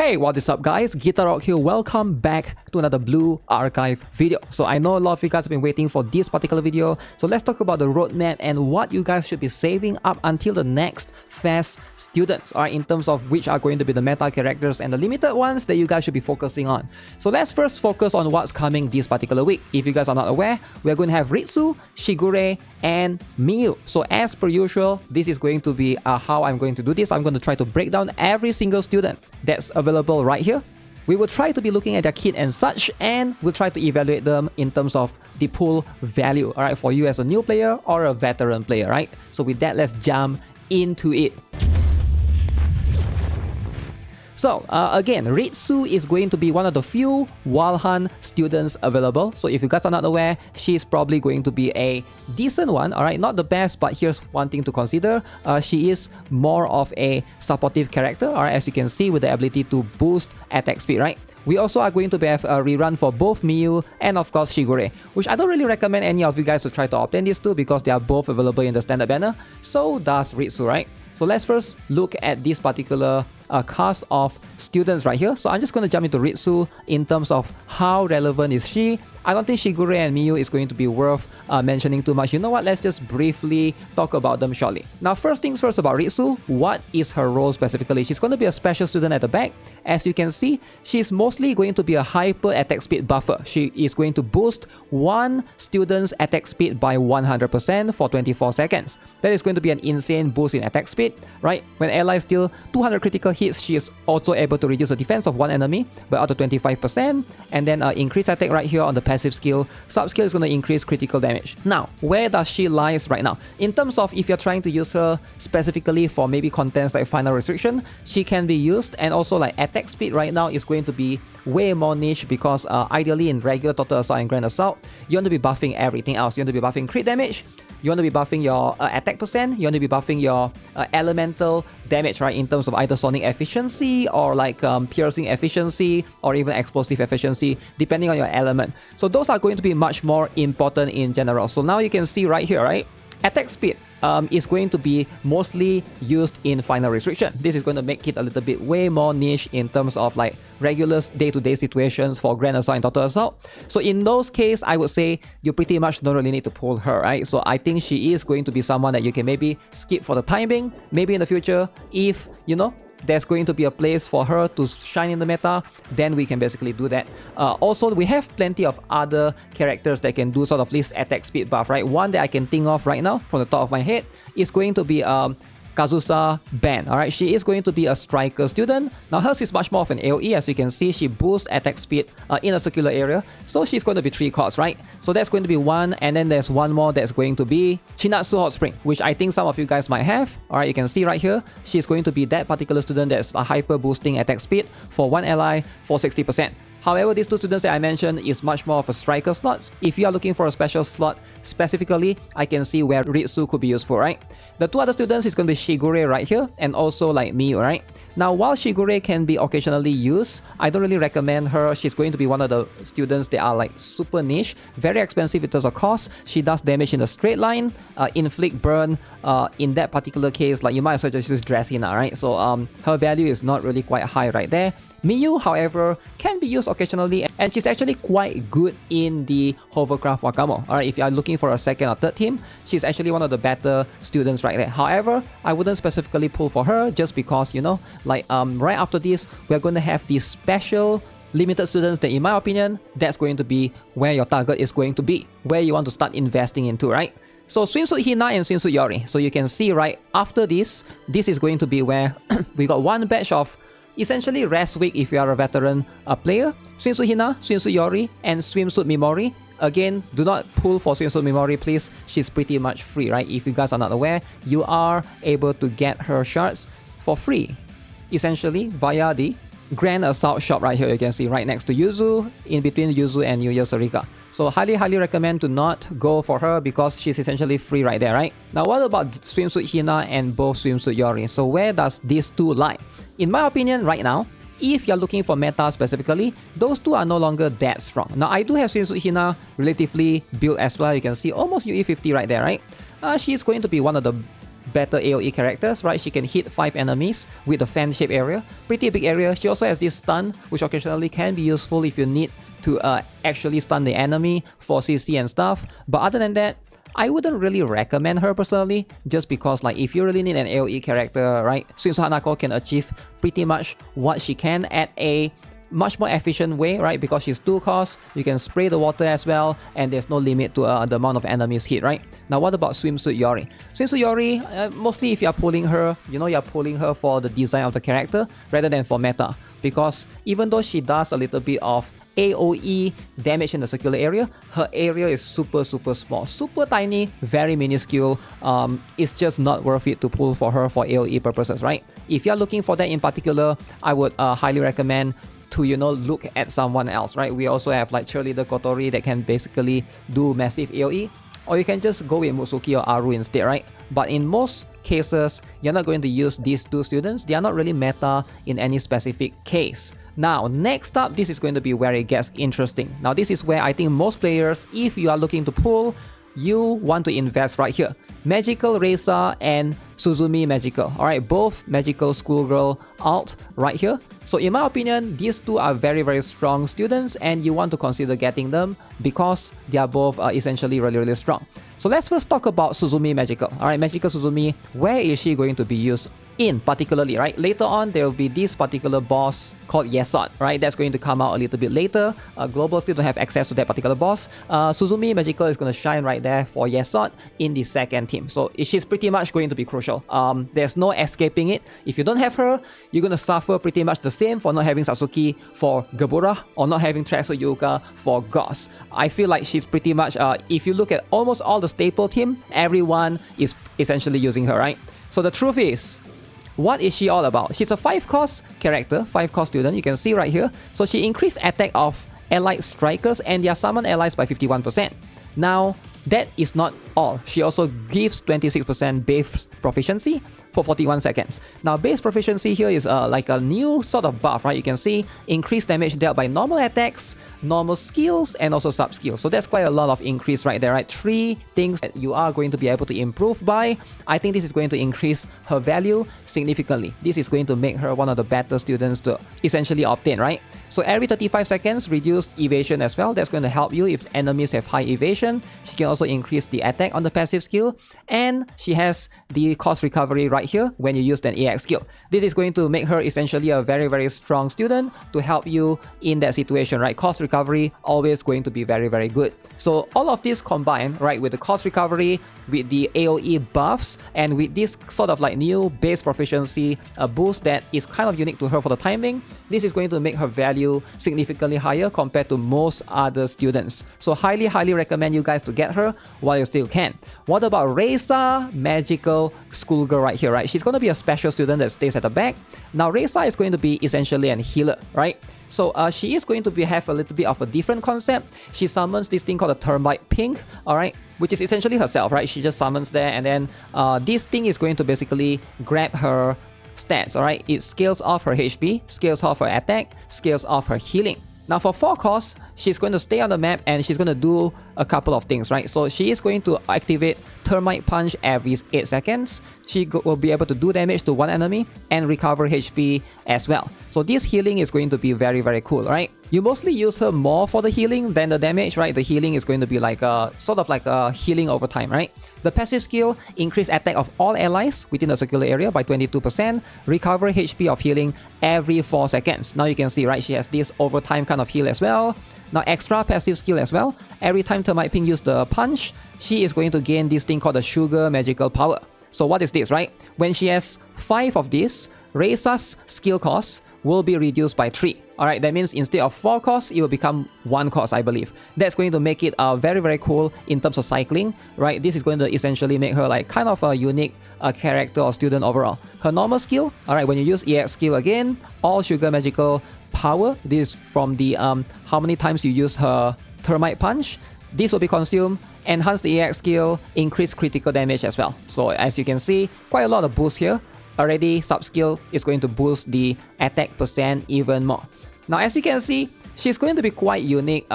Hey, what is up guys, Guitar Rock here, welcome back to another Blue Archive video. So I know a lot of you guys have been waiting for this particular video, so let's talk about the roadmap and what you guys should be saving up until the next Fest students, alright, in terms of which are going to be the meta characters and the limited ones that you guys should be focusing on. So let's first focus on what's coming this particular week. If you guys are not aware, we're going to have Ritsu, Shigure, and Miyu. So as per usual, this is going to be how I'm going to do this. I'm going to try to break down every single student that's available right here. We will try to be looking at their kit and such, and we'll try to evaluate them in terms of the pool value, alright, for you as a new player or a veteran player, right? So with that, let's jump into it. So again, Ritsu is going to be one of the few Walhan students available. So if you guys are not aware, she's probably going to be a decent one, alright, not the best, but here's one thing to consider. She is more of a supportive character, alright, as you can see, with the ability to boost attack speed, right? We also are going to have a rerun for both Miyu and of course Shigure, which I don't really recommend any of you guys to try to obtain these two because they are both available in the standard banner. So does Ritsu, right? So let's first look at this particular cast of students right here. So I'm just going to jump into Ritsu in terms of how relevant is she. I don't think Shigure and Miyu is going to be worth mentioning too much. You know what? Let's just briefly talk about them shortly. Now, first things first about Ritsu. What is her role specifically? She's going to be a special student at the back. As you can see, she's mostly going to be a hyper attack speed buffer. She is going to boost one student's attack speed by 100% for 24 seconds. That is going to be an insane boost in attack speed, right? When allies deal 200 critical hits, she is also able to reduce the defense of one enemy by up to 25%, and then increase attack right here on the passive skill. Sub skill is going to increase critical damage. Now, where does she lies right now? In terms of if you're trying to use her specifically for maybe contents like Final Restriction, she can be used, and also like attack speed right now is going to be way more niche because ideally in regular Total Assault and Grand Assault, you want to be buffing everything else. You want to be buffing crit damage, you want to be buffing your attack percent, you want to be buffing your elemental damage, right, in terms of either sonic efficiency or like piercing efficiency or even explosive efficiency depending on your element. So those are going to be much more important in general. So now you can see right here, right, attack speed is going to be mostly used in Final Restriction. This is going to make it a little bit way more niche in terms of like regular day-to-day situations for Grand Assault and Total Assault. So in those cases, I would say you pretty much don't really need to pull her, right? So I think she is going to be someone that you can maybe skip for the time being. Maybe in the future, if, you know, there's going to be a place for her to shine in the meta, then we can basically do that. Also, we have plenty of other characters that can do sort of this attack speed buff, right? One that I can think of right now from the top of my head is going to be Kazusa Ban. Alright, she is going to be a striker student. Now hers is much more of an AoE. As you can see, she boosts attack speed in a circular area. So she's going to be 3 chords, right? So that's going to be one, and then there's one more that's going to be Chinatsu Hot Spring, which I think some of you guys might have. Alright, you can see right here, she's going to be that particular student that's hyper boosting attack speed for one ally for 60%. However, these two students that I mentioned is much more of a striker slot. If you are looking for a special slot specifically, I can see where Ritsu could be useful, right? The two other students is going to be Shigure right here and also like Miyu, right? Now, while Shigure can be occasionally used, I don't really recommend her. She's going to be one of the students that are like super niche, very expensive in terms of cost. She does damage in a straight line, inflict burn. In that particular case, like you might as well just use Dressina, right? So her value is not really quite high right there. Miyu, however, can be used occasionally, and she's actually quite good in the Hovercraft Wakamo. Alright, if you are looking for a second or third team, she's actually one of the better students right there. However, I wouldn't specifically pull for her just because, you know, like right after this, we're going to have these special limited students that, in my opinion, that's going to be where your target is going to be, where you want to start investing into, right? So Swimsuit Hina and Swimsuit Yori. So you can see right after this, this is going to be where we got one batch of essentially rest week if you are a veteran player. Swimsuit Hina, Swimsuit Yori, and Swimsuit Minori. Again, do not pull for Swimsuit Minori, please. She's pretty much free, right? If you guys are not aware, you are able to get her shards for free, essentially via the Grand Assault shop right here. You can see right next to Yuzu, in between Yuzu and New Year Sarika. So highly recommend to not go for her because she's essentially free right there, right? Now what about Swimsuit Hina and both Swimsuit Yori? So where does these two lie? In my opinion right now, if you're looking for meta specifically, those two are no longer that strong. Now I do have Swimsuit Hina relatively built as well. You can see almost UE50 right there, right? She's going to be one of the better AoE characters, right? She can hit 5 enemies with the fan shape area. Pretty big area. She also has this stun, which occasionally can be useful if you need to actually stun the enemy for CC and stuff. But other than that, I wouldn't really recommend her personally, just because like if you really need an AoE character, right, Swimsuit Hanako can achieve pretty much what she can at a much more efficient way, right? Because she's 2 cost, you can spray the water as well, and there's no limit to the amount of enemies hit, right? Now what about Swimsuit Yori? Swimsuit Yori, mostly if you're pulling her, you know, you're pulling her for the design of the character rather than for meta. Because even though she does a little bit of AoE damage in the circular area, her area is super small, super tiny, very minuscule. It's just not worth it to pull for her for AoE purposes, right? If you're looking for that in particular, I would highly recommend to, you know, look at someone else, right? We also have like Cheerleader Kotori that can basically do massive AoE, or you can just go with Mutsuki or Aru instead, right? But in most cases, you're not going to use these 2 students. They are not really meta in any specific case. Now, next up, this is going to be where it gets interesting. Now, this is where I think most players, if you are looking to pull, you want to invest right here. Magical Raza and Suzumi Magical. Alright, both Magical Schoolgirl alt right here. So in my opinion, these 2 are very strong students, and you want to consider getting them because they are both essentially really strong. So let's first talk about Suzumi Magical. Alright, Magical Suzumi, where is she going to be used in particularly, right? Later on, there will be this particular boss called Yesod, right? That's going to come out a little bit later. Global still don't have access to that particular boss. Suzumi Magical is going to shine right there for Yesod in the second team. So she's pretty much going to be crucial. There's no escaping it. If you don't have her, you're going to suffer pretty much the same for not having Sasuke for Gebura or not having Tracksuit Yuka for Goss. I feel like she's pretty much, if you look at almost all the staple team, everyone is essentially using her, right? So the truth is, what is she all about? She's a 5-cost character, 5-cost student, you can see right here. So she increased attack of allied strikers and their summon allies by 51%. Now, that is not all. She also gives 26% base proficiency for 41 seconds. Now, base proficiency here is like a new sort of buff, right? You can see increased damage dealt by normal attacks, normal skills, and also sub skills. So that's quite a lot of increase right there, right? 3 things that you are going to be able to improve by. I think this is going to increase her value significantly. This is going to make her one of the better students to essentially obtain, right? So every 35 seconds, reduced evasion as well. That's going to help you if enemies have high evasion. She can also increase the attack on the passive skill. And she has the cost recovery right here when you use an AX skill. This is going to make her essentially a very strong student to help you in that situation, right? Cost recovery always going to be very good. So all of this combined, right, with the cost recovery, with the AoE buffs, and with this sort of like new base proficiency boost that is kind of unique to her for the timing, this is going to make her value significantly higher compared to most other students. So highly recommend you guys to get her while you still can. What about Raza Magical Schoolgirl right here, right? She's going to be a special student that stays at the back. Now Raza is going to be essentially an healer, right? So she is going to have a little bit of a different concept. She summons this thing called a Termite Pink, alright, which is essentially herself, right? She just summons there, and then this thing is going to basically grab her stats, alright? It scales off her HP, scales off her attack, scales off her healing. Now for 4 costs, she's going to stay on the map and she's going to do a couple of things, right? So she is going to activate Termite Punch every 8 seconds. She will be able to do damage to one enemy and recover HP as well. So this healing is going to be very cool, right? You mostly use her more for the healing than the damage, right? The healing is going to be like a sort of like a healing over time, right? The passive skill, increase attack of all allies within the circular area by 22%, recover HP of healing every 4 seconds. Now you can see, right, she has this overtime kind of heal as well. Now extra passive skill as well. Every time Termite Pink use the punch, she is going to gain this thing called the Sugar Magical Power. So what is this, right? When she has 5 of this, Raza's skill cost will be reduced by 3. Alright, that means instead of 4 costs, it will become 1 cost, I believe. That's going to make it very cool in terms of cycling, right? This is going to essentially make her like kind of a unique character or student overall. Her normal skill, alright, when you use EX skill again, all Sugar Magical Power, this is from the how many times you use her Termite Punch, this will be consumed. Enhance the EX skill, increase critical damage as well. So as you can see, quite a lot of boost here. Already sub skill is going to boost the attack percent even more. Now as you can see, she's going to be quite unique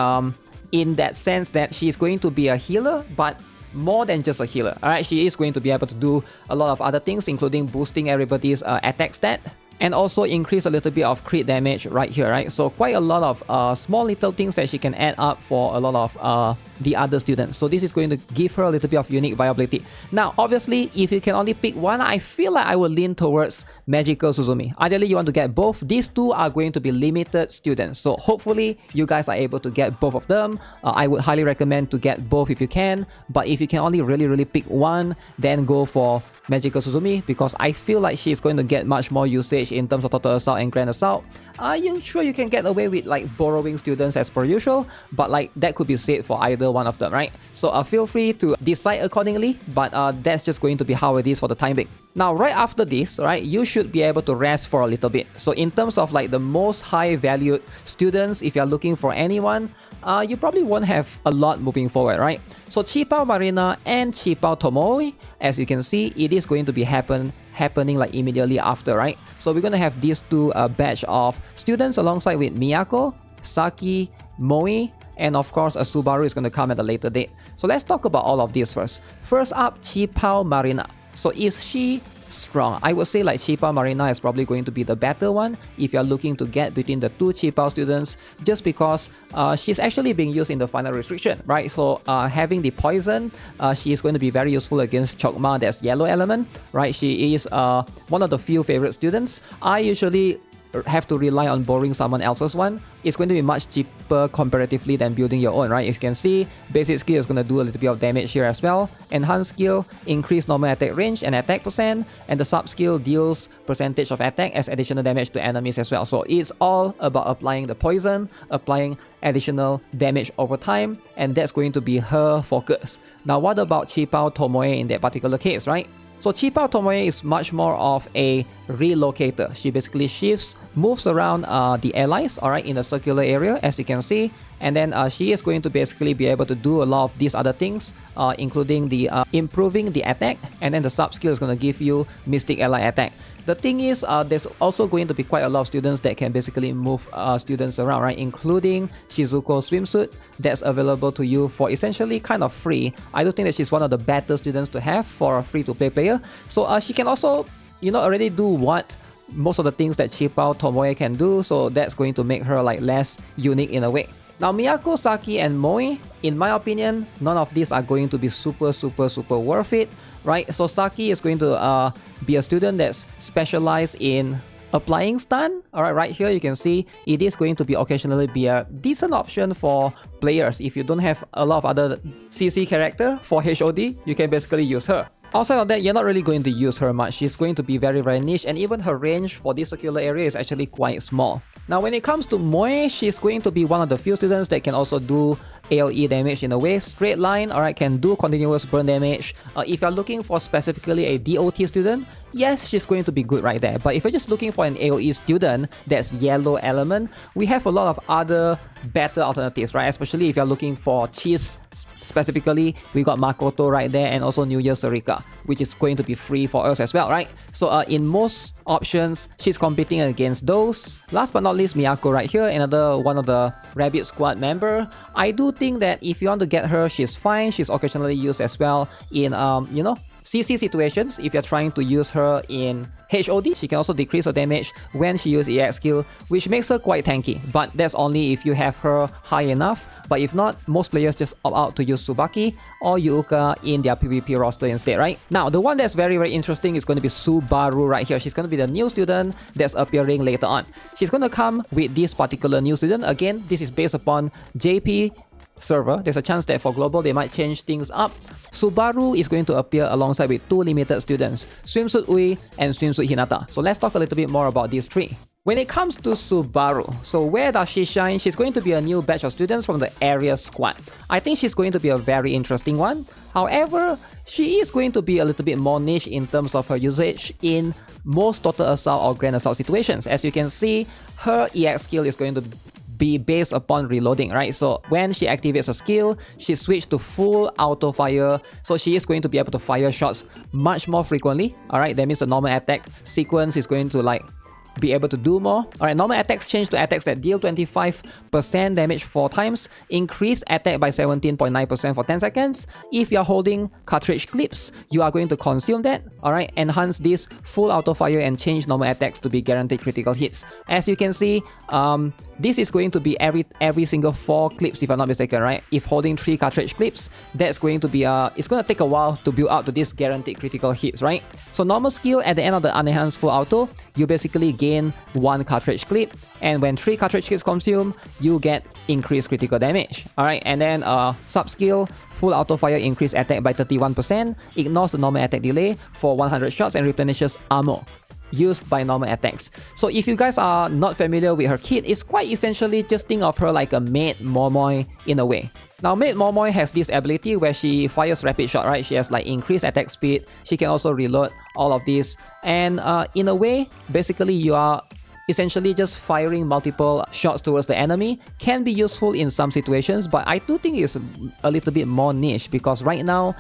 in that sense that she's going to be a healer, but more than just a healer. Alright, she is going to be able to do a lot of other things, including boosting everybody's attack stat, and also increase a little bit of crit damage right here, right? So quite a lot of small little things that she can add up for a lot of the other students. So this is going to give her a little bit of unique viability. Now, obviously, if you can only pick one, I feel like I will lean towards Magical Suzumi. Ideally, you want to get both. These two are going to be limited students. So hopefully, you guys are able to get both of them. I would highly recommend to get both if you can. But if you can only really pick one, then go for Magical Suzumi, because I feel like she's going to get much more usage in terms of Total Assault and Grand Assault. You sure you can get away with like borrowing students as per usual, but like that could be said for either one of them, right? So feel free to decide accordingly, but that's just going to be how it is for the time being. Now, right after this, right, you should be able to rest for a little bit. So in terms of like the most high valued students, if you're looking for anyone, you probably won't have a lot moving forward, right? So Qipao Marina and Qipao Tomoe, as you can see, it is going to be happening like immediately after, right? So we're going to have these two batch of students alongside with Miyako, Saki, Moe, and of course a Subaru is going to come at a later date. So let's talk about all of these first. First up, Qipao Marina. So is she strong? I would say like Qipao Marina is probably going to be the better one if you're looking to get between the two Qipao students, just because she's actually being used in the final restriction, right? So having the poison, she is going to be very useful against Chokma, that's yellow element, right? She is one of the few favorite students. I usually have to rely on borrowing someone else's one. It's going to be much cheaper comparatively than building your own, right? As you can see, basic skill is going to do a little bit of damage here as well. Enhanced skill, increase normal attack range and attack percent, and the sub skill deals percentage of attack as additional damage to enemies as well. So it's all about applying the poison, applying additional damage over time, and that's going to be her focus. Now, what about Qipao Tomoe in that particular case, right? So Qipao Tomoe is much more of a relocator. She basically shifts, moves around the allies, alright, in a circular area, as you can see. And then she is going to basically be able to do a lot of these other things, including the improving the attack, and then the sub skill is going to give you Mystic Ally attack. The thing is, there's also going to be quite a lot of students that can basically move students around, right? Including Shizuko Swimsuit, that's available to you for essentially kind of free. I do think that she's one of the better students to have for a free-to-play player. So she can also, you know, already do what most of the things that Qipao Tomoe can do. So that's going to make her like less unique in a way. Now, Miyako, Saki, and Moe, in my opinion, none of these are going to be super worth it, right? So Saki is going to be a student that's specialized in applying stun. Alright, right here you can see it is going to be occasionally be a decent option for players. If you don't have a lot of other CC character for HOD, you can basically use her. Outside of that, you're not really going to use her much. She's going to be very niche, and even her range for this circular area is actually quite small. Now, when it comes to Moe, she's going to be one of the few students that can also do AoE damage in a way. Straight line, alright, can do continuous burn damage. If you're looking for specifically a DOT student, yes, she's going to be good right there. But if you're just looking for an AoE student that's yellow element, we have a lot of other better alternatives, right? Especially if you're looking for cheese specifically, we got Makoto right there, and also New Year Sarika, which is going to be free for us as well, right? So in most options, she's competing against those. Last but not least, Miyako right here, another one of the Rabbit Squad member. I do think that if you want to get her, she's fine. She's occasionally used as well in, you know, CC situations. If you're trying to use her in HOD, she can also decrease her damage when she uses EX skill, which makes her quite tanky. But that's only if you have her high enough. But if not, most players just opt out to use Tsubaki or Yuka in their PvP roster instead, right? Now, the one that's very interesting is going to be Subaru right here. She's going to be the new student that's appearing later on. She's going to come with this particular new student. Again, this is based upon JP server. There's a chance that for global they might change things up. Subaru is going to appear alongside with two limited students, Swimsuit Ui and Swimsuit Hinata. So let's talk a little bit more about these three. When it comes to Subaru, so where does she shine? She's going to be a new batch of students from the area squad. I think she's going to be a very interesting one. However, she is going to be a little bit more niche in terms of her usage in most Total Assault or Grand Assault situations. As you can see, her EX skill is going to be based upon reloading, right? So when she activates a skill, she switches to full auto fire, so she is going to be able to fire shots much more frequently. All right, that means the normal attack sequence is going to like be able to do more. Alright, normal attacks change to attacks that deal 25% damage 4 times, increase attack by 17.9% for 10 seconds. If you're holding cartridge clips, you are going to consume that. Alright, enhance this full auto fire and change normal attacks to be guaranteed critical hits. As you can see, this is going to be every single 4 clips if I'm not mistaken, right? If holding 3 cartridge clips, that's going to be it's going to take a while to build up to this guaranteed critical hits, right? So normal skill, at the end of the unenhanced full auto, you basically gain 1 cartridge clip, and when 3 cartridge clips consume, you get increased critical damage. Alright, and then sub skill, full auto fire, increase attack by 31%, ignores the normal attack delay for 100 shots and replenishes armor used by normal attacks. So if you guys are not familiar with her kit, it's quite essentially just think of her like a maid Momoi in a way. Now maid Momoi has this ability where she fires rapid shot, right? She has like increased attack speed, she can also reload all of this, and in a way, basically you are essentially just firing multiple shots towards the enemy. Can be useful in some situations, but I do think it's a little bit more niche because right now,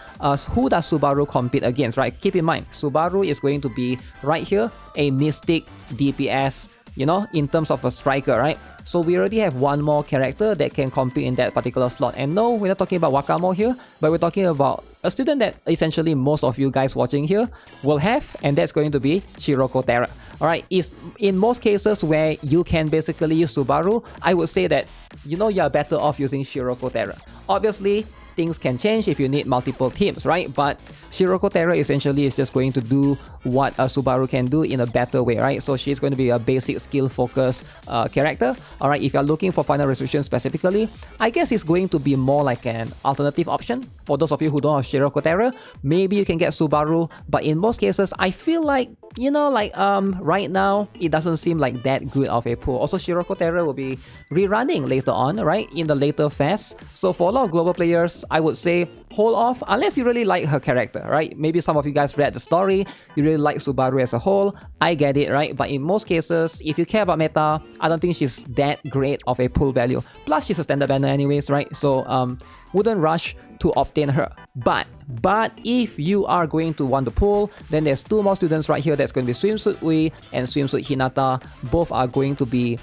who does Subaru compete against, right? Keep in mind, Subaru is going to be right here, a mystic DPS, you know, in terms of a striker, right? So we already have one more character that can compete in that particular slot. And no, we're not talking about Wakamo here, but we're talking about a student that essentially most of you guys watching here will have, and that's going to be Shiroko Terra. Alright, is in most cases where you can basically use Subaru, I would say that, you know, you're better off using Shiroko Terra. Obviously, things can change if you need multiple teams, right? But Shiroko Terra essentially is just going to do what a Subaru can do in a better way, right? So she's going to be a basic skill focused character. Alright, if you're looking for final restriction specifically, I guess it's going to be more like an alternative option. For those of you who don't have Shiroko Terra, maybe you can get Subaru, but in most cases, I feel like, you know, like right now, it doesn't seem like that good of a pool. Also, Shiroko Terra will be rerunning later on, right? In the later phase. So for a lot of global players, I would say hold off unless you really like her character, right? Maybe some of you guys read the story, you really like Subaru as a whole, I get it, right? But in most cases, if you care about meta, I don't think she's that great of a pull value. Plus, she's a standard banner anyways, right? So wouldn't rush to obtain her. But if you are going to want to pull, then there's 2 more students right here that's going to be Swimsuit Ui and Swimsuit Hinata. Both are going to be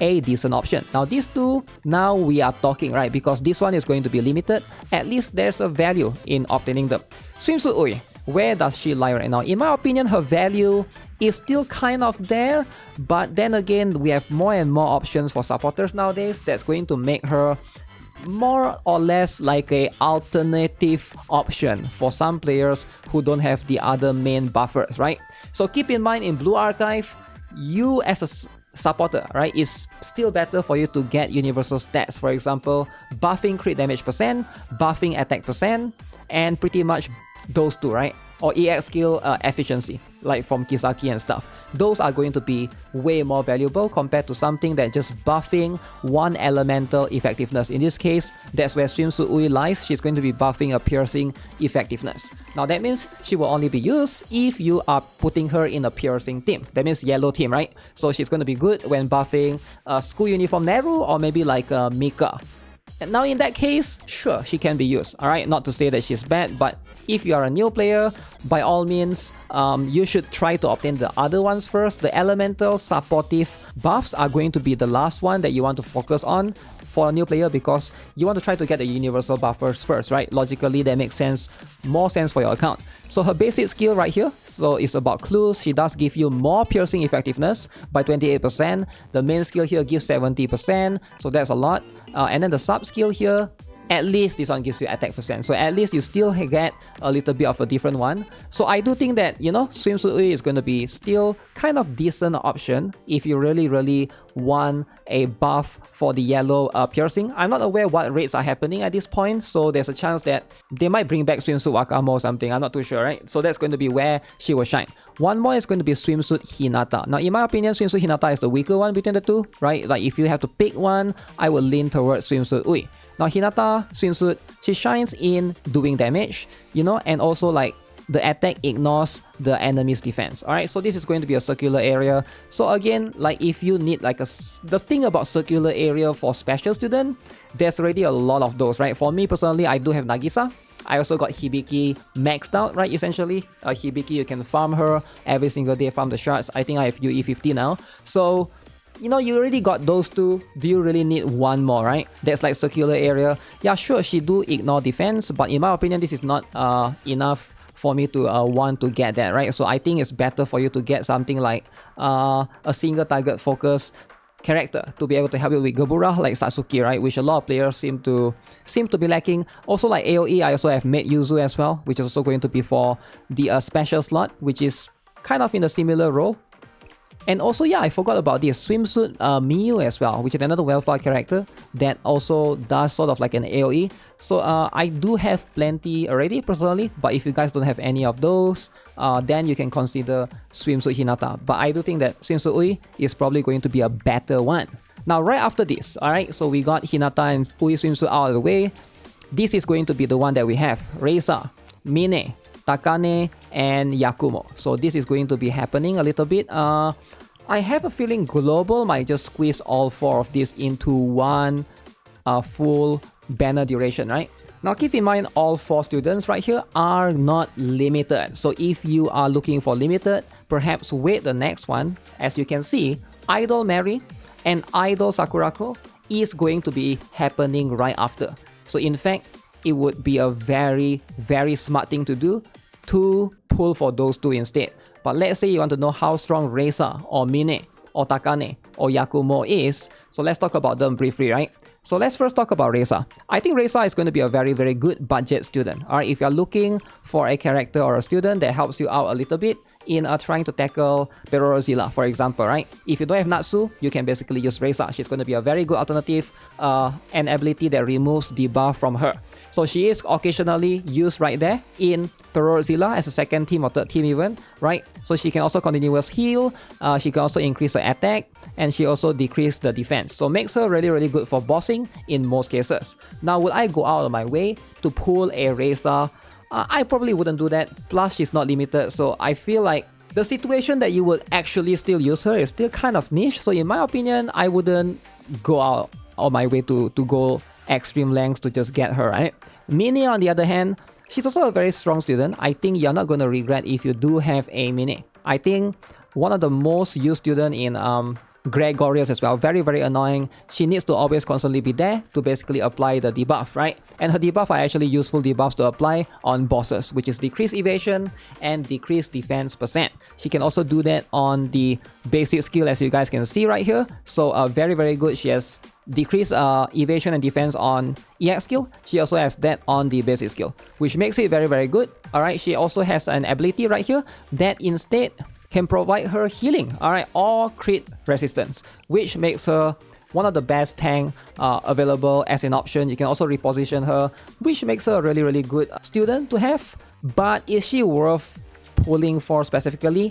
a decent option. Now these 2, now we are talking, right? Because this one is going to be limited. At least there's a value in obtaining them. Swimsuit Ui, where does she lie right now? In my opinion, her value is still kind of there, but then again, we have more and more options for supporters nowadays that's going to make her more or less like a alternative option for some players who don't have the other main buffers, right? So keep in mind, in Blue Archive, you as a supporter, right, is still better for you to get universal stats. For example, buffing crit damage percent, buffing attack percent, and pretty much those 2, right? Or EX skill efficiency, like from Kisaki and stuff. Those are going to be way more valuable compared to something that just buffing one elemental effectiveness. In this case, that's where Swimsuit Ui lies. She's going to be buffing a piercing effectiveness. Now that means she will only be used if you are putting her in a piercing team. That means yellow team, right? So she's going to be good when buffing school uniform Neru or maybe like Mika. And now in that case, sure, she can be used. Alright, not to say that she's bad, but if you are a new player, by all means, you should try to obtain the other ones first. The elemental supportive buffs are going to be the last one that you want to focus on for a new player because you want to try to get the universal buffers first, right? Logically, that makes more sense for your account. So her basic skill right here, so it's about clues. She does give you more piercing effectiveness by 28%. The main skill here gives 70%, so that's a lot. And then the sub skill here, at least this one gives you attack percent. So at least you still get a little bit of a different one. So I do think that, you know, Swimsuit Ui is going to be still kind of decent option if you really want a buff for the yellow piercing. I'm not aware what rates are happening at this point, so there's a chance that they might bring back Swimsuit Wakamo or something. I'm not too sure, right? So that's going to be where she will shine. One more is going to be Swimsuit Hinata. Now, in my opinion, Swimsuit Hinata is the weaker one between the 2, right? Like if you have to pick one, I would lean towards Swimsuit Ui. Now Hinata, Swimsuit, she shines in doing damage, you know, and also like the attack ignores the enemy's defense. Alright, so this is going to be a circular area. So again, like if you need like the thing about circular area for special student, there's already a lot of those, right? For me personally, I do have Nagisa. I also got Hibiki maxed out, right, essentially. Hibiki, you can farm her every single day, farm the shards. I think I have UE50 now. So, you know, you already got those two. Do you really need one more, right? That's like circular area. Yeah, sure, she do ignore defense, but in my opinion, this is not enough for me to want to get that, right? So I think it's better for you to get something like a single target focus character to be able to help you with Gebura, like Satsuki, right? Which a lot of players seem to be lacking. Also like AoE, I also have made Yuzu as well, which is also going to be for the special slot, which is kind of in a similar role. And also, yeah, I forgot about this Swimsuit Miyu as well, which is another welfare character that also does sort of like an AoE. So I do have plenty already personally, but if you guys don't have any of those, then you can consider Swimsuit Hinata. But I do think that Swimsuit Ui is probably going to be a better one. Now, right after this, alright, so we got Hinata and Ui Swimsuit out of the way. This is going to be the one that we have. Raza, Mine, Takane, and Yakumo. So this is going to be happening a little bit. I have a feeling Global might just squeeze all four of these into one full banner duration, right? Now keep in mind all four students right here are not limited. So if you are looking for limited, perhaps wait the next one. As you can see, Idol Mary and Idol Sakurako is going to be happening right after. So in fact, it would be a very, very smart thing to do to pull for those two instead. But let's say you want to know how strong Raza or Mine or Takane or Yakumo is, so let's talk about them briefly, right? So let's first talk about Raza. I think Raza is going to be a very, very good budget student. Alright, if you're looking for a character or a student that helps you out a little bit in trying to tackle Perorozilla, for example, right? If you don't have Natsu, you can basically use Raza. She's going to be a very good alternative, an ability that removes debuff from her. So she is occasionally used right there in Perorozilla as a second team or third team even, right? So she can also continuous heal, she can also increase her attack, and she also decrease the defense. So makes her really, really good for bossing in most cases. Now, would I go out of my way to pull a Raza? I probably wouldn't do that. Plus, she's not limited, so I feel like the situation that you would actually still use her is still kind of niche. So in my opinion, I wouldn't go out of my way to go extreme lengths to just get her, right? Mine, on the other hand, she's also a very strong student. I think you're not going to regret if you do have a Mine. I think one of the most used student in Gregorius as well. Very, very annoying. She needs to always constantly be there to basically apply the debuff, right? And her debuff are actually useful debuffs to apply on bosses, which is decrease evasion and decrease defense percent. She can also do that on the basic skill, as you guys can see right here. So very, very good. She has decrease evasion and defense on EX skill. She also has that on the basic skill, which makes it very, very good. Alright, she also has an ability right here that instead can provide her healing, alright, or crit resistance, which makes her one of the best tank available as an option. You can also reposition her, which makes her a really, really good student to have. But is she worth pulling for specifically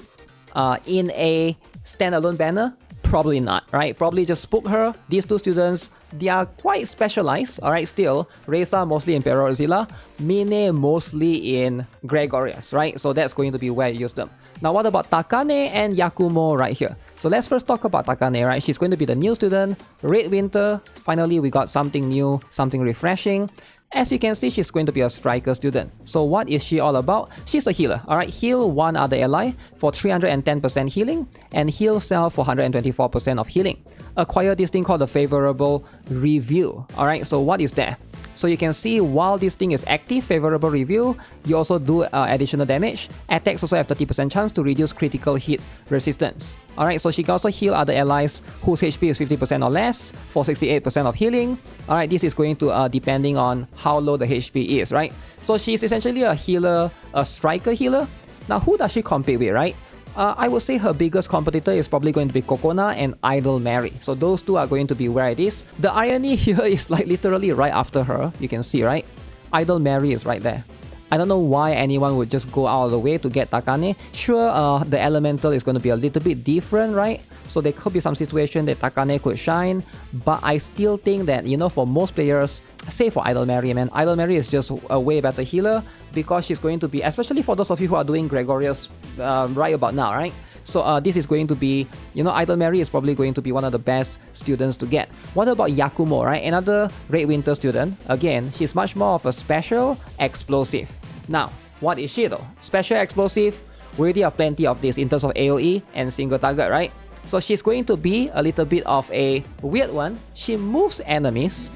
in a standalone banner? Probably not, right? Probably just spook her. These two students, they are quite specialized, alright, still. Raza mostly in Perorozilla, Mine mostly in Gregorius, right? So that's going to be where you use them. Now, what about Takane and Yakumo right here? So let's first talk about Takane, right? She's going to be the new student, Red Winter. Finally, we got something new, something refreshing. As you can see, she's going to be a striker student. So what is she all about? She's a healer, alright? Heal one other ally for 310% healing and heal self for 124% of healing. Acquire this thing called the favorable review, alright? So what is that? So you can see while this thing is active, favorable review, you also do additional damage. Attacks also have 30% chance to reduce critical hit resistance. Alright, so she can also heal other allies whose HP is 50% or less for 68% of healing. Alright, this is going to depending on how low the HP is, right? So she's essentially a healer, a striker healer. Now, who does she compete with, right? I would say her biggest competitor is probably going to be Kokona and Idol Mary. So those two are going to be where it is. The irony here is like literally right after her. You can see, right? Idol Mary is right there. I don't know why anyone would just go out of the way to get Takane. Sure, the elemental is going to be a little bit different, right? So there could be some situation that Takane could shine. But I still think that, you know, for most players, say for Idol Mary, man, Idol Mary is just a way better healer because she's going to be, especially for those of you who are doing Gregorius right about now, right? So this is going to be, Idol Mary is probably going to be one of the best students to get. What about Yakumo, right? Another Red Winter student. Again, she's much more of a special explosive. Now, what is she though? Special explosive, we already have plenty of this in terms of AoE and single target, right? So she's going to be a little bit of a weird one. She moves enemies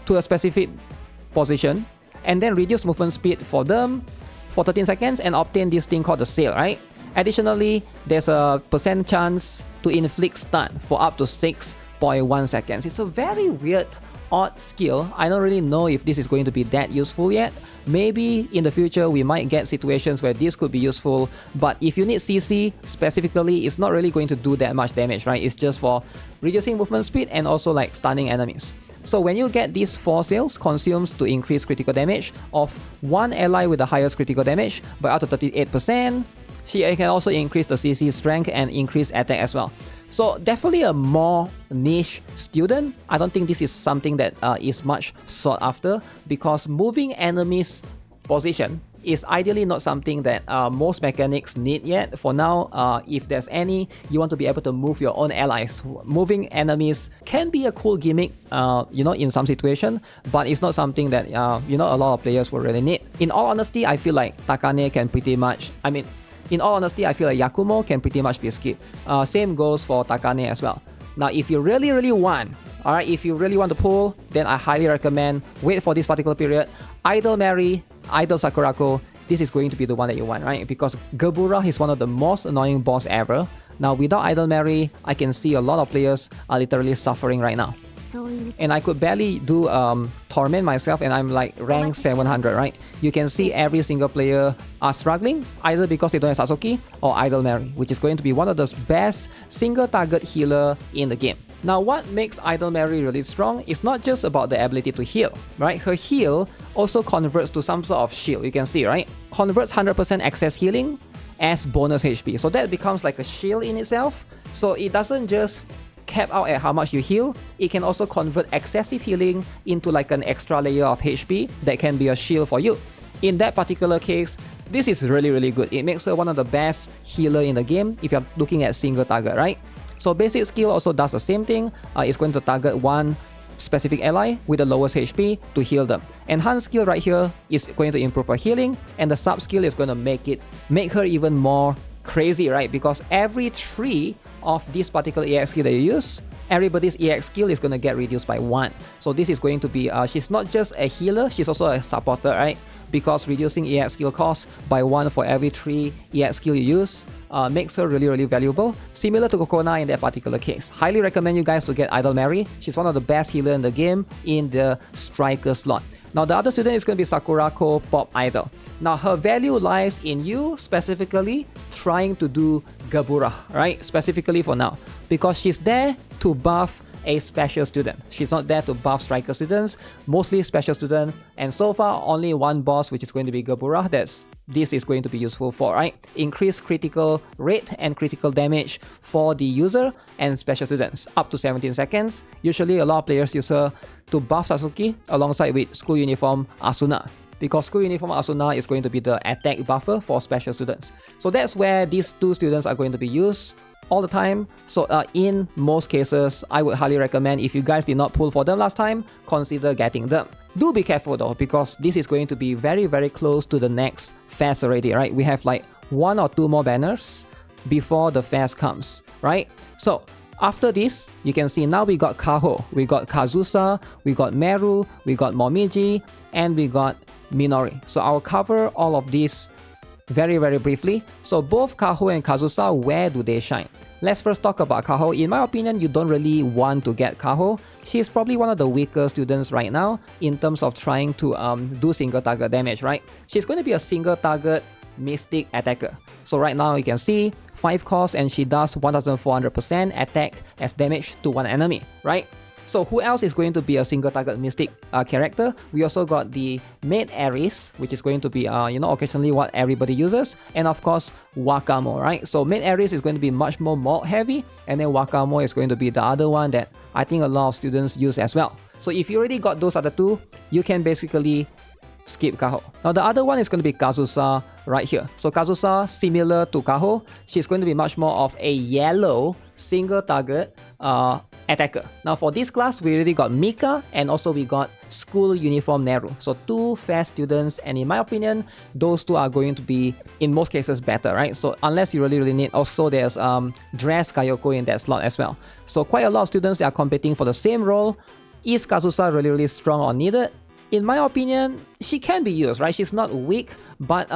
to a specific position and then reduce movement speed for them for 13 seconds and obtain this thing called the sail, right? Additionally, there's a % chance to inflict stun for up to 6.1 seconds. It's a very weird, odd skill. I don't really know if this is going to be that useful yet. Maybe in the future we might get situations where this could be useful, but if you need CC specifically, it's not really going to do that much damage, right? It's just for reducing movement speed and also like stunning enemies. So when you get these 4 sails, consumes to increase critical damage of one ally with the highest critical damage by up to 38%. She can also increase the CC strength and increase attack as well. So definitely a more niche student. I don't think this is something that is much sought after, because moving enemies position is ideally not something that most mechanics need yet. For now, if there's any, you want to be able to move your own allies. Moving enemies can be a cool gimmick, in some situation, but it's not something that, a lot of players will really need. In all honesty, I feel like Takane can pretty much, in all honesty, I feel like Yakumo can pretty much be skipped. Same goes for Takane as well. Now, if you really want, alright, if you really want to pull, then I highly recommend wait for this particular period. Idol Mary, Idol Sakurako, this is going to be the one that you want, right? Because Gebura is one of the most annoying boss ever. Now, without Idol Mary, I can see a lot of players are literally suffering right now. And I could barely do Torment myself, and I'm like rank 700, right? You can see every single player are struggling, either because they don't have Sasuke or Idol Mary, which is going to be one of the best single target healer in the game. Now, what makes Idol Mary really strong is not just about the ability to heal, right? Her heal also converts to some sort of shield, you can see, right? Converts 100% excess healing as bonus HP. So that becomes like a shield in itself. So it doesn't just cap out at how much you heal, it can also convert excessive healing into like an extra layer of HP that can be a shield for you. In that particular case, this is really good. It makes her one of the best healer in the game if you're looking at single target, right? So basic skill also does the same thing. It's going to target one specific ally with the lowest HP to heal them. Enhanced skill right here is going to improve her healing, and the sub skill is going to make her even more crazy, right? Because every 3 of this particular EX skill that you use, everybody's EX skill is going to get reduced by 1. So this is going to be, she's not just a healer, she's also a supporter, right? Because reducing EX skill cost by 1 for every 3 EX skill you use makes her really valuable. Similar to Kokona in that particular case. Highly recommend you guys to get Idol Mary. She's one of the best healer in the game in the striker slot. Now the other student is going to be Sakurako Pop Idol. Now her value lies in you specifically trying to do Gebura, right? Specifically for now. Because she's there to buff a special student. She's not there to buff striker students, mostly special student. And so far, only one boss, which is going to be Gebura, this is going to be useful for, right? Increase critical rate and critical damage for the user and special students, up to 17 seconds. Usually, a lot of players use her to buff Sasuke alongside with school uniform Asuna, because school uniform Asuna is going to be the attack buffer for special students. So that's where these 2 students are going to be used all the time. So in most cases, I would highly recommend, if you guys did not pull for them last time, consider getting them. Do be careful though, because this is going to be very close to the next fest already, right? We have like 1 or 2 more banners before the fest comes, right? So after this, you can see now we got Kaho, we got Kazusa, we got Meru, we got Momiji, and we got Minori. So I'll cover all of these very briefly. So both Kaho and Kazusa, where do they shine? Let's first talk about Kaho. In my opinion, you don't really want to get Kaho. She's probably one of the weaker students right now in terms of trying to do single target damage, right? She's going to be a single target mystic attacker. So right now you can see 5 cost and she does 1400% attack as damage to one enemy, right? So who else is going to be a single target mystic character? We also got the Maid Ares, which is going to be occasionally what everybody uses, and of course Wakamo, right? So Maid Ares is going to be much more malt heavy, and then Wakamo is going to be the other one that I think a lot of students use as well. So if you already got those other 2, you can basically skip Kaho. Now the other one is going to be Kazusa right here. So Kazusa, similar to Kaho, she's going to be much more of a yellow single target attacker. Now for this class, we already got Mika and also we got school uniform Neru. So two fair students, and in my opinion, those two are going to be in most cases better, right? So unless you really need, also there's dress Kayoko in that slot as well. So quite a lot of students that are competing for the same role. Is Kazusa really strong or needed? In my opinion, she can be used, right? She's not weak, but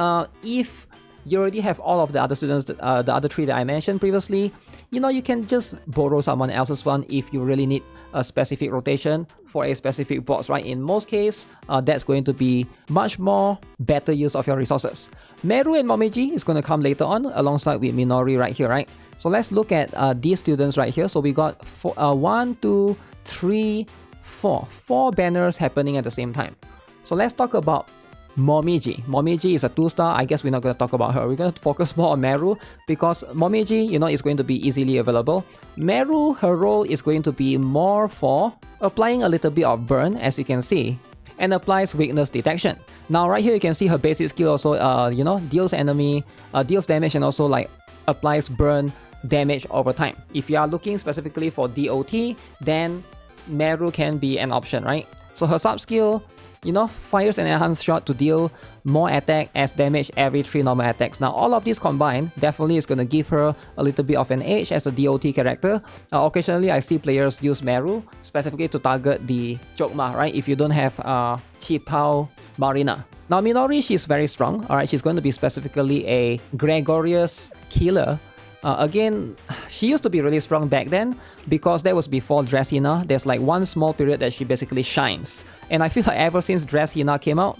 if you already have all of the other students, the other three that I mentioned previously, you know, you can just borrow someone else's one if you really need a specific rotation for a specific boss, right? In most cases, that's going to be much more better use of your resources. Meru and Momiji is going to come later on alongside with Minori right here, right? So let's look at these students right here. So we got 1, 2, 3, 4 banners happening at the same time. So let's talk about Momiji. Momiji is a 2-star. I guess we're not going to talk about her. We're going to focus more on Meru because Momiji, you know, is going to be easily available. Meru, her role is going to be more for applying a little bit of burn, as you can see, and applies weakness detection. Now right here you can see her basic skill also, you know, deals damage and also like applies burn damage over time. If you are looking specifically for DOT, then Meru can be an option, right? So her sub skill, you know, fires an enhanced shot to deal more attack as damage every 3 normal attacks. Now all of these combined definitely is going to give her a little bit of an edge as a DOT character. Occasionally I see players use Meru specifically to target the Chokma, right? If you don't have Qipao Marina. Now Minori, she's very strong, alright? She's going to be specifically a gregarious killer. Again, she used to be really strong back then because that was before Dress Hina. There's like one small period that she basically shines. And I feel like ever since Dress Hina came out,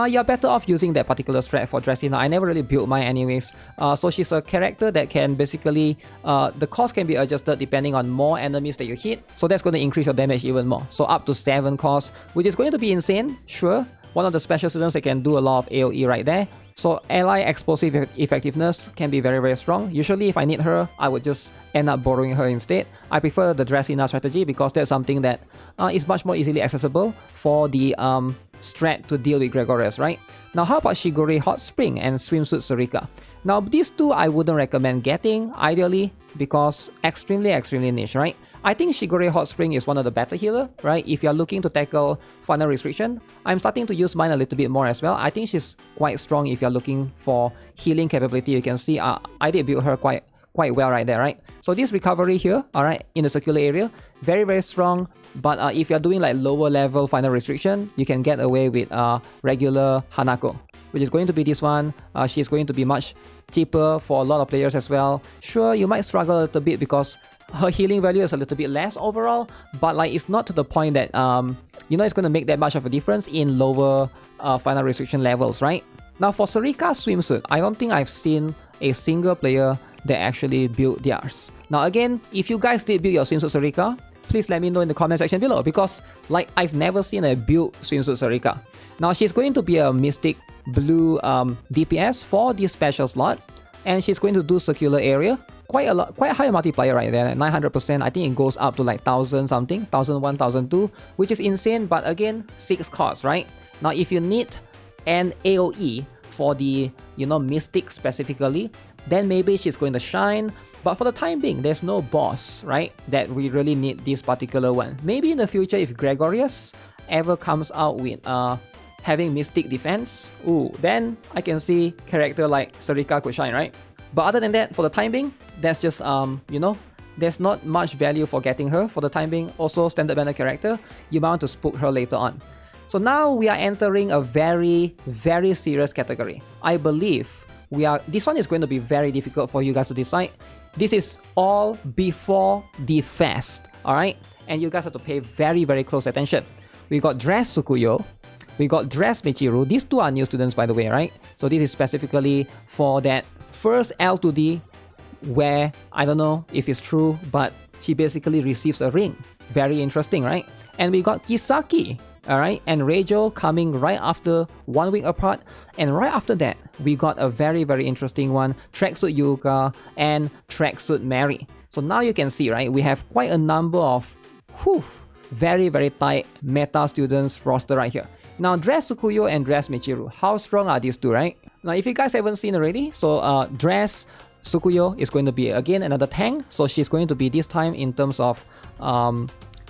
you're better off using that particular strat for Dress Hina. I never really built mine anyways. So she's a character that can basically, the cost can be adjusted depending on more enemies that you hit. So that's going to increase your damage even more. So up to 7 cost, which is going to be insane, sure. One of the special students that can do a lot of AoE right there. So ally explosive effectiveness can be very, very strong. Usually if I need her, I would just end up borrowing her instead. I prefer the Dress Hina strategy because that's something that is much more easily accessible for the strat to deal with Gregorius, right? Now how about Shigure Hot Spring and Swimsuit Sarika? Now these two I wouldn't recommend getting ideally because extremely niche, right? I think Shigure Hot Spring is one of the better healer, right? If you're looking to tackle final restriction, I'm starting to use mine a little bit more as well. I think she's quite strong if you're looking for healing capability. You can see I did build her quite well right there, right? So this recovery here, alright, in the circular area, very strong. But if you're doing like lower level final restriction, you can get away with regular Hanako, which is going to be this one. She's going to be much cheaper for a lot of players as well. Sure, you might struggle a little bit because her healing value is a little bit less overall, but like it's not to the point that you know, it's going to make that much of a difference in lower final restriction levels, right? Now for Sarika Swimsuit, I don't think I've seen a single player that actually built theirs. Now again, if you guys did build your Swimsuit Sarika, please let me know in the comment section below because like I've never seen a built Swimsuit Sarika. Now she's going to be a Mystic Blue DPS for this special slot, and she's going to do circular area. Quite high multiplier right there, 900%. I think it goes up to like 1000 something, 1001, 1002, which is insane. But again, 6 costs, right? Now if you need an AoE for the, you know, Mystic specifically, then maybe she's going to shine. But for the time being, there's no boss, right, that we really need this particular one. Maybe in the future, if Gregorius ever comes out with having Mystic defense, then I can see character like Sarika could shine, right? But other than that, for the time being, that's just, you know, there's not much value for getting her for the time being. Also, standard banner character, you might want to spook her later on. So now we are entering a very serious category. I believe this one is going to be very difficult for you guys to decide. This is all before the fest, alright? And you guys have to pay very close attention. We got Dress Tsukuyo, we got Dress Michiru. These two are new students, by the way, right? So this is specifically for that first L to D where, I don't know if it's true, but she basically receives a ring. Very interesting, right? And we got Kisaki, alright, and Reijo coming right after 1 week apart. And right after that, we got a very interesting one, Tracksuit Yuka and Tracksuit Mary. So now you can see, right, we have quite a number of very tight meta students roster right here. Now, Dress Tsukuyo and Dress Michiru. How strong are these two, right? Now, if you guys haven't seen already, so Dress Tsukuyo is going to be, again, another tank. So she's going to be this time in terms of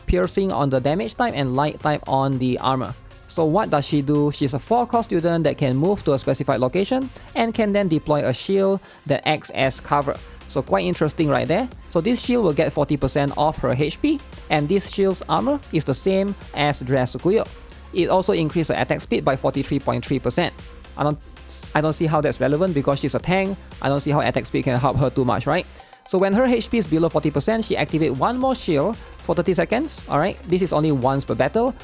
piercing on the damage type and light type on the armor. So what does she do? She's a 4-core student that can move to a specified location and can then deploy a shield that acts as cover. So quite interesting right there. So this shield will get 40% off her HP, and this shield's armor is the same as Dress Tsukuyo. It also increased her attack speed by 43.3%. I don't see how that's relevant because she's a tank. I don't see how attack speed can help her too much, right? So when her HP is below 40%, she activates one more shield for 30 seconds. Alright, this is only once per battle.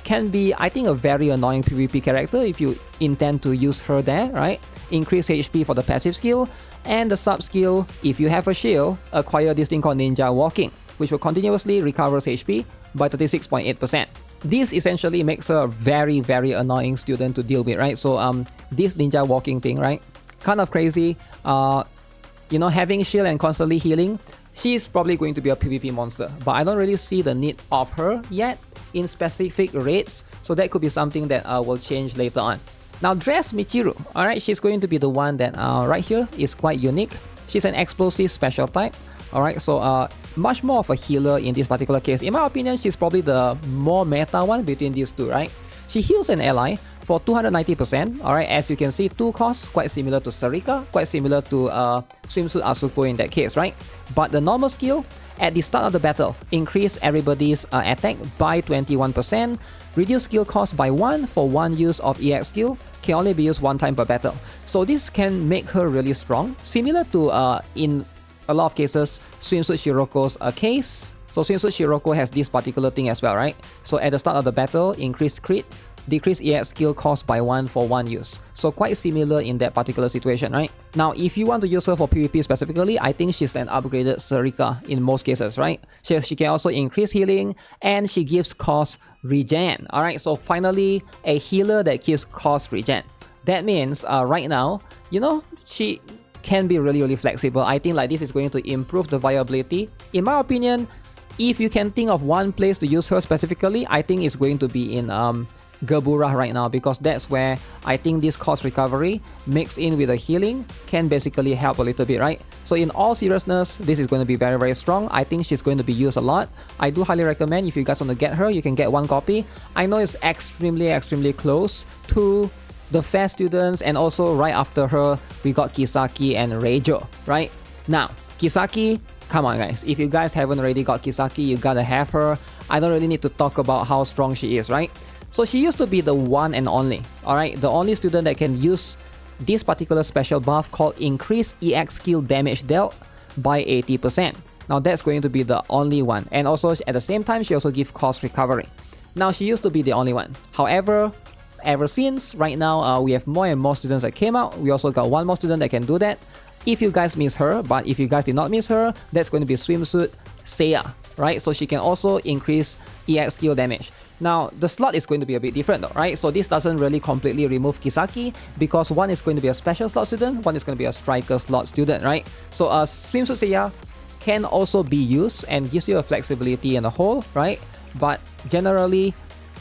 Can be, I think, a very annoying PvP character if you intend to use her there, right? Increase HP for the passive skill, and the sub skill, if you have a shield, acquire this thing called Ninja Walking, which will continuously recover HP by 36.8%. This essentially makes her a very, very annoying student to deal with, right? So this Ninja Walking thing, right? Kind of crazy. You know, having shield and constantly healing, she's probably going to be a PvP monster, but I don't really see the need of her yet in specific raids, so that could be something that will change later on. Now, Dress Michiru, alright, she's going to be the one that right here is quite unique. She's an explosive special type, alright, so much more of a healer in this particular case. In my opinion, she's probably the more meta one between these two, right? She heals an ally for 290%, alright, as you can see, 2 costs, quite similar to Sarika, quite similar to Swimsuit Asuko in that case, right? But the normal skill, at the start of the battle, increase everybody's attack by 21%, reduce skill cost by 1 for 1 use of EX skill, can only be used 1 time per battle. So this can make her really strong, similar to, in a lot of cases, Swimsuit Shiroko's case. So Swimsuit Shiroko has this particular thing as well, right? So at the start of the battle, increase crit, decrease EX skill cost by 1 for 1 use. So quite similar in that particular situation, right? Now, if you want to use her for PvP specifically, I think she's an upgraded Sarika in most cases, right? She can also increase healing, and she gives cost regen. Alright, so finally, a healer that gives cost regen. That means right now, you know, she can be really, really flexible. I think like this is going to improve the viability. In my opinion, if you can think of one place to use her specifically, I think it's going to be in Gebura right now, because that's where I think this cost recovery mixed in with the healing can basically help a little bit, right? So in all seriousness, this is going to be very, very strong. I think she's going to be used a lot. I do highly recommend, if you guys want to get her, you can get 1 copy. I know it's extremely, extremely close to the fair students, and also right after her, we got Kisaki and Rael, right? Now, Kisaki, come on guys, if you guys haven't already got Kisaki, you gotta have her. I don't really need to talk about how strong she is, right? So she used to be the one and only, alright? The only student that can use this particular special buff called Increased EX Skill Damage Dealt by 80%. Now that's going to be the only one. And also at the same time, she also gives cost recovery. Now she used to be the only one. However, ever since, right now, we have more and more students that came out. We also got 1 more student that can do that. If you guys miss her, but if you guys did not miss her, that's going to be Swimsuit Seiya, right? So she can also increase EX skill damage. Now, the slot is going to be a bit different though, right? So this doesn't really completely remove Kisaki, because one is going to be a special slot student, one is going to be a striker slot student, right? So Swimsuit Seiya can also be used and gives you a flexibility in the whole, right? But generally,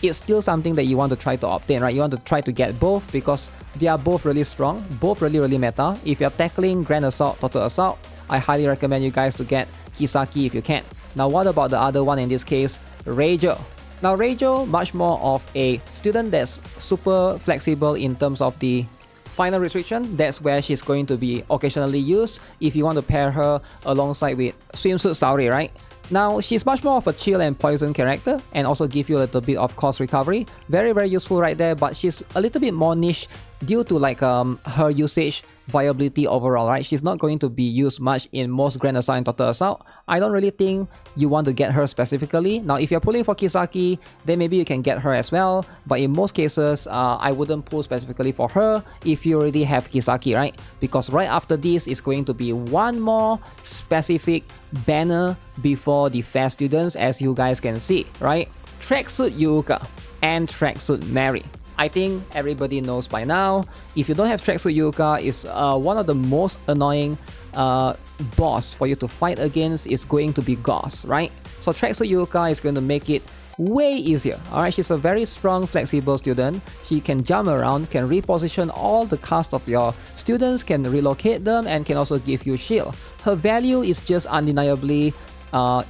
it's still something that you want to try to obtain, right? You want to try to get both, because they are both really strong, both really, really meta. If you're tackling Grand Assault, Total Assault, I highly recommend you guys to get Kisaki if you can. Now, what about the other one in this case? Rael. Now, Rael, much more of a student that's super flexible in terms of the final restriction. That's where she's going to be occasionally used if you want to pair her alongside with Swimsuit Saori, right? Now, she's much more of a chill and poison character, and also give you a little bit of cost recovery. Very, very useful right there, but she's a little bit more niche due to like her usage viability overall, right? She's not going to be used much in most Grand Assault and Total Assault. I don't really think you want to get her specifically. Now, if you're pulling for Kisaki, then maybe you can get her as well. But in most cases, I wouldn't pull specifically for her if you already have Kisaki, right? Because right after this is going to be 1 more specific banner before the fair students, as you guys can see, right? Tracksuit Yuka and Tracksuit Mary. I think everybody knows by now, if you don't have Tracksuit Yuka, it's one of the most annoying boss for you to fight against is going to be Gauss, right? So Tracksuit Yuka is going to make it way easier. Alright, she's a very strong, flexible student. She can jump around, can reposition all the cast of your students, can relocate them, and can also give you shield. Her value is just undeniably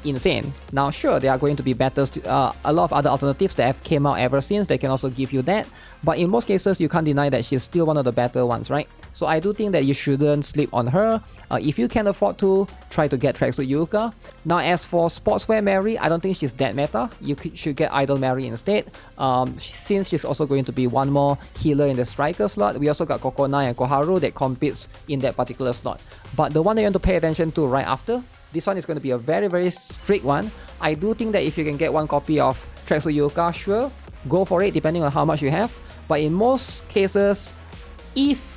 insane. Now sure, there are going to be better a lot of other alternatives that have came out ever since. They can also give you that, but in most cases you can't deny that she's still one of the better ones, right? So I do think that you shouldn't sleep on her. If you can afford to, try to get Tracksuit Yuka. Now as for Sportswear Mary, I don't think she's that meta. You should get Idol Mary instead. Since she's also going to be one more healer in the striker slot, we also got Kokona and Koharu that competes in that particular slot. But the one that you want to pay attention to right after, this one is going to be a very strict one. I do think that if you can get one copy of Tracksuit Yuka, sure, go for it depending on how much you have. But in most cases, if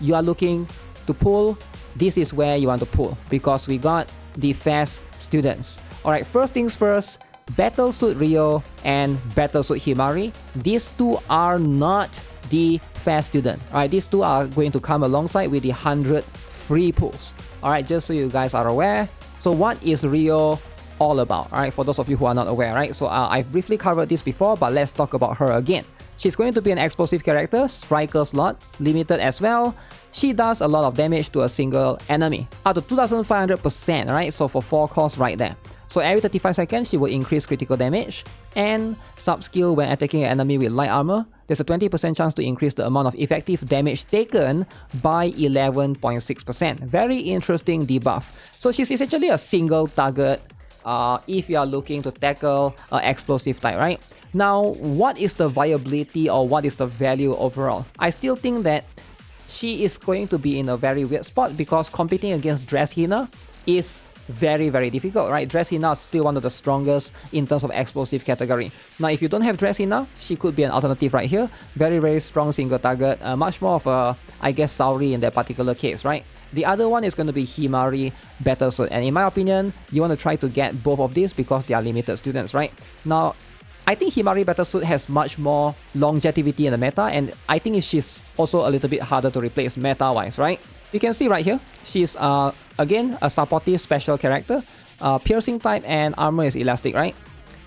you are looking to pull, this is where you want to pull, because we got the fast students. Alright, first things first, Battlesuit Rio and Battlesuit Himari. These two are not the fast student. Alright, these two are going to come alongside with the 100 free pulls. Alright, just so you guys are aware. So what is Rio all about? Alright, for those of you who are not aware, right? So I briefly covered this before, but let's talk about her again. She's going to be an explosive character, striker slot, limited as well. She does a lot of damage to a single enemy, up to 2500%, right? So for 4 costs right there. So every 35 seconds, she will increase critical damage, and sub-skill when attacking an enemy with light armor, there's a 20% chance to increase the amount of effective damage taken by 11.6%. Very interesting debuff. So she's essentially a single target if you are looking to tackle an explosive type, right? Now, what is the viability or what is the value overall? I still think that she is going to be in a very weird spot, because competing against Dress Hina is very difficult, right? Dress Hina is still one of the strongest in terms of explosive category. Now, if you don't have Dress Hina, she could be an alternative right here. Very strong single target, much more of a, I guess, Sauri in that particular case, right? The other one is going to be Himari Battlesuit, and in my opinion, you want to try to get both of these because they are limited students, right? Now, I think Himari Battlesuit has much more longevity in the meta, and I think she's also a little bit harder to replace meta-wise, right? You can see right here, she's again a supportive special character, piercing type, and armor is elastic, right?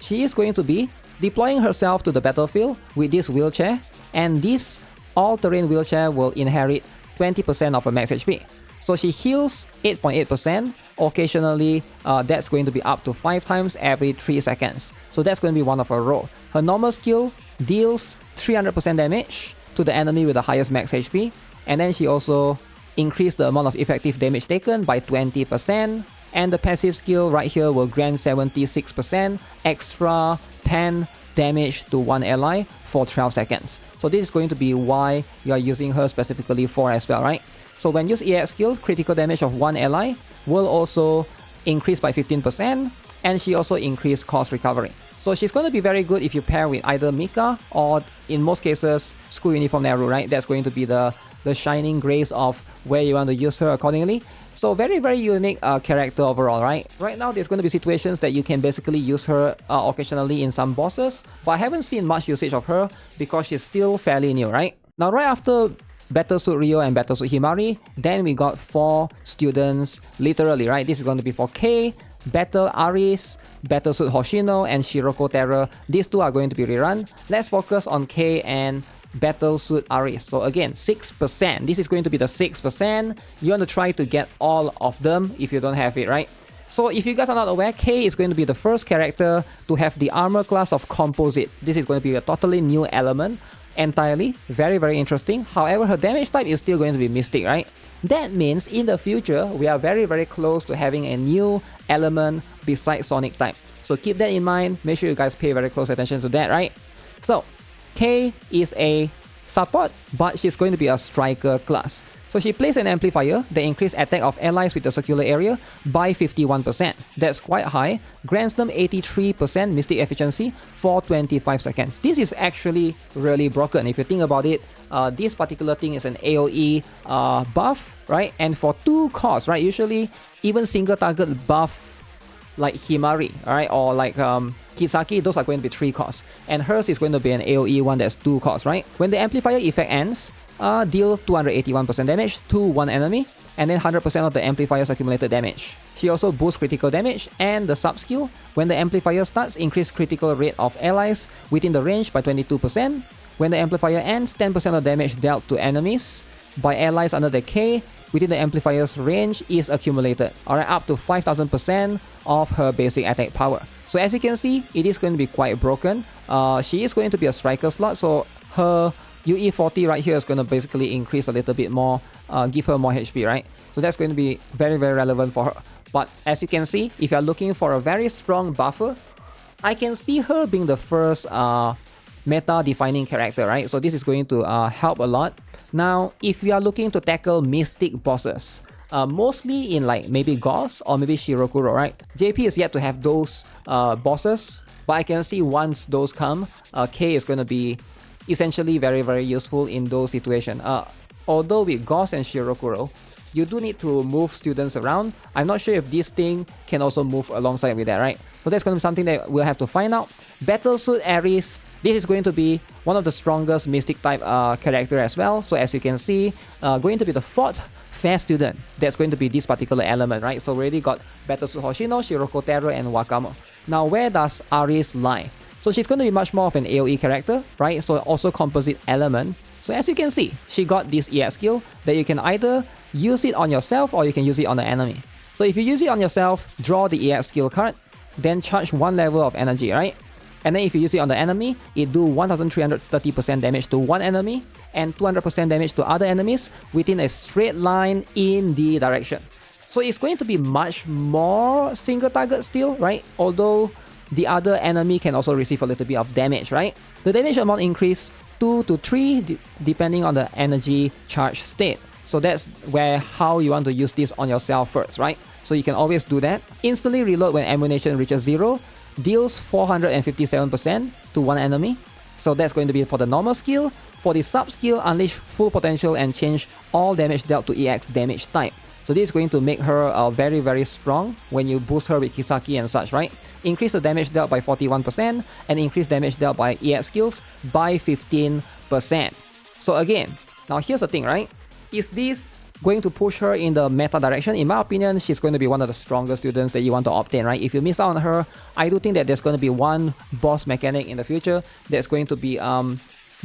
She is going to be deploying herself to the battlefield with this wheelchair, and this all-terrain wheelchair will inherit 20% of her max HP. So she heals 8.8%. Occasionally, that's going to be up to 5 times every 3 seconds. So that's going to be one of her role. Her normal skill deals 300% damage to the enemy with the highest max HP, and then she also increased the amount of effective damage taken by 20%, and the passive skill right here will grant 76% extra pen damage to one ally for 12 seconds. So this is going to be why you are using her specifically for as well, right? So when used EX skill, critical damage of one ally will also increase by 15%, and she also increased cost recovery. So she's going to be very good if you pair with either Mika or, in most cases, School Uniform Neru, right? That's going to be the shining grace of where you want to use her accordingly. So very unique character overall, right? Right now, there's going to be situations that you can basically use her occasionally in some bosses, but I haven't seen much usage of her because she's still fairly new, right? Now, right after Battlesuit Rio and Battlesuit Himari, then we got 4 students, literally, right? This is going to be for K, Battle Aris, Battlesuit Hoshino, and Shiroko Terror. These 2 are going to be rerun. Let's focus on K and Battlesuit Aris. So again, 6%. This is going to be the 6%. You want to try to get all of them if you don't have it, right? So if you guys are not aware, K is going to be the first character to have the armor class of Composite. This is going to be a totally new element entirely. Very interesting. However, her damage type is still going to be Mystic, right? That means in the future, we are very close to having a new element besides Sonic type. So keep that in mind. Make sure you guys pay very close attention to that, right? So K is a support, but she's going to be a striker class. So she plays an amplifier that increases attack of allies with the circular area by 51%. That's quite high. Grants them 83% mystic efficiency for 25 seconds. This is actually really broken. If you think about it, this particular thing is an AoE buff, right? And for 2 costs, right? Usually, even single target buff like Himari, alright, or like Kisaki, those are going to be 3 costs. And hers is going to be an AoE one that's 2 costs, right? When the amplifier effect ends, deal 281% damage to one enemy. and then 100% of the amplifier's accumulated damage. She also boosts critical damage, and the sub-skill, when the amplifier starts, increase critical rate of allies within the range by 22%. When the amplifier ends, 10% of damage dealt to enemies by allies under the K within the amplifier's range is accumulated. Alright, up to 5000% of her basic attack power. So as you can see, it is going to be quite broken. She is going to be a striker slot, so her UE40 right here is going to basically increase a little bit more, give her more HP, right? So that's going to be very, very relevant for her. But as you can see, if you're looking for a very strong buffer, I can see her being the first meta-defining character, right? So this is going to help a lot. Now, if you are looking to tackle mystic bosses, mostly in like maybe Gauss or maybe Shirokuro, right? JP is yet to have those bosses, but I can see once those come, K is going to be essentially very, very useful in those situations. Although with Gauss and Shirokuro, you do need to move students around. I'm not sure if this thing can also move alongside with that, right? So that's going to be something that we'll have to find out. Battlesuit Ares, this is going to be one of the strongest mystic type character as well. So as you can see, going to be the 4th fast student that's going to be this particular element, right? So we already got Battlesuit Hoshino, Shiroko Terror, and Wakamo. Now where does Ares lie? So she's going to be much more of an AoE character, right? So also composite element. So as you can see, she got this EX skill that you can either use it on yourself or you can use it on the enemy. So if you use it on yourself, draw the EX skill card, then charge 1 level of energy, right? And then if you use it on the enemy, it do 1330% damage to one enemy and 200% damage to other enemies within a straight line in the direction. So it's going to be much more single target still, right? Although the other enemy can also receive a little bit of damage, right? The damage amount increase 2 to 3 depending on the energy charge state. So that's how you want to use this on yourself first, right? So you can always do that. Instantly reload when ammunition reaches 0. Deals 457% to one enemy. So that's going to be for the normal skill. For the sub skill, unleash full potential and change all damage dealt to EX damage type. So this is going to make her very, very strong when you boost her with Kisaki and such, right? Increase the damage dealt by 41% and increase damage dealt by EX skills by 15%. So again, now here's the thing, right? Is this going to push her in the meta direction? In my opinion, she's going to be one of the strongest students that you want to obtain, right? If you miss out on her, I do think that there's going to be one boss mechanic in the future that's going to be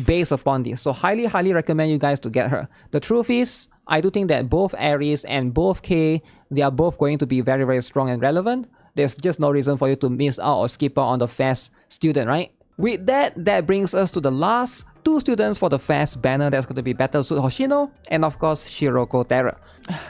based upon this. So highly recommend you guys to get her. The truth is, I do think that both Ares and both K, they are both going to be very, very strong and relevant. There's just no reason for you to miss out or skip out on the fast student, right? With that brings us to the last 2 students for the fast banner. That's going to be Battlesuit Hoshino and of course Shiroko Terror.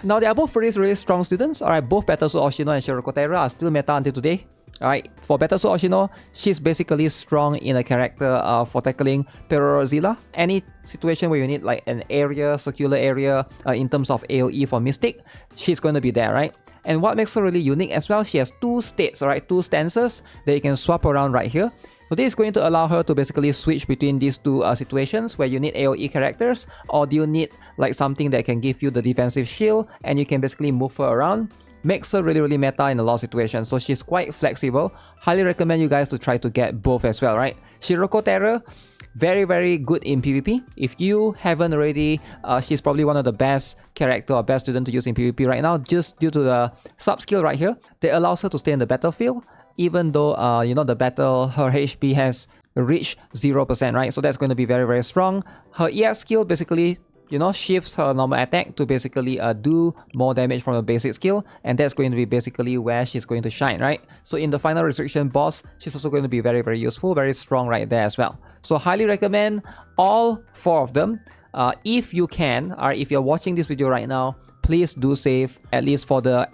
Now they are both really strong students. Alright, both Battlesuit Hoshino and Shiroko Terror are still meta until today. Alright, for Battlesuit Hoshino, she's basically strong in a character for tackling Perorozilla. Any situation where you need like an area, circular area in terms of AoE for Mystic, she's going to be there, right? And what makes her really unique as well, she has 2 states, alright, 2 stances that you can swap around right here. So this is going to allow her to basically switch between these 2 situations where you need AoE characters or do you need like something that can give you the defensive shield and you can basically move her around. Makes her really meta in a lot of situations. So she's quite flexible. Highly recommend you guys to try to get both as well, right? Shiroko Terror, very good in PvP. If you haven't already, she's probably one of the best character or best student to use in PvP right now just due to the sub skill right here that allows her to stay in the battlefield. Even though, the battle, her HP has reached 0%, right? So that's going to be very strong. Her EX skill basically, shifts her normal attack to basically do more damage from the basic skill. And that's going to be basically where she's going to shine, right? So in the final restriction boss, she's also going to be very useful, very strong right there as well. So highly recommend all 4 of them. If you can, or if you're watching this video right now, please do save at least for the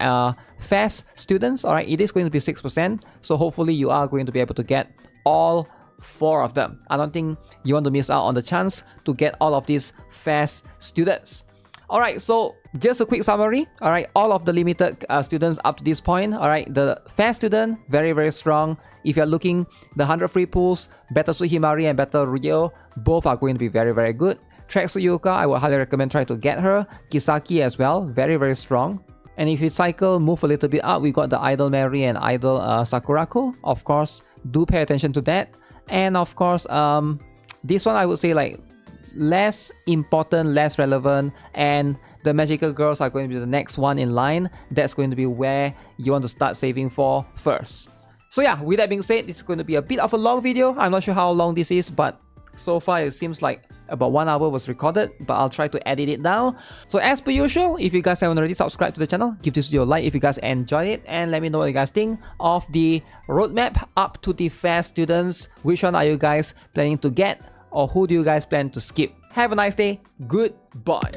fast students. Alright, it is going to be 6%. So hopefully you are going to be able to get all 4 of them. I don't think you want to miss out on the chance to get all of these fast students. Alright, so just a quick summary. Alright, all of the limited students up to this point. Alright, the fast student, very strong. If you're looking, the 100 free pulls, Battlesuit Himari and Battle Rael, both are going to be very good. Tracksuit Yuka, I would highly recommend try to get her. Kisaki as well, very strong. And if you cycle, move a little bit up, we got the Idol Mary and Idol Sakurako. Of course, do pay attention to that. And of course, this one I would say like less important, less relevant, and the magical girls are going to be the next one in line. That's going to be where you want to start saving for first. So yeah, with that being said, this is going to be a bit of a long video. I'm not sure how long this is, but so far it seems like about 1 hour was recorded, but I'll try to edit it down. So as per usual, if you guys haven't already subscribed to the channel, give this video a like if you guys enjoyed it, and let me know what you guys think of the roadmap up to the fair students. Which one are you guys planning to get, or who do you guys plan to skip? Have a nice day. Goodbye.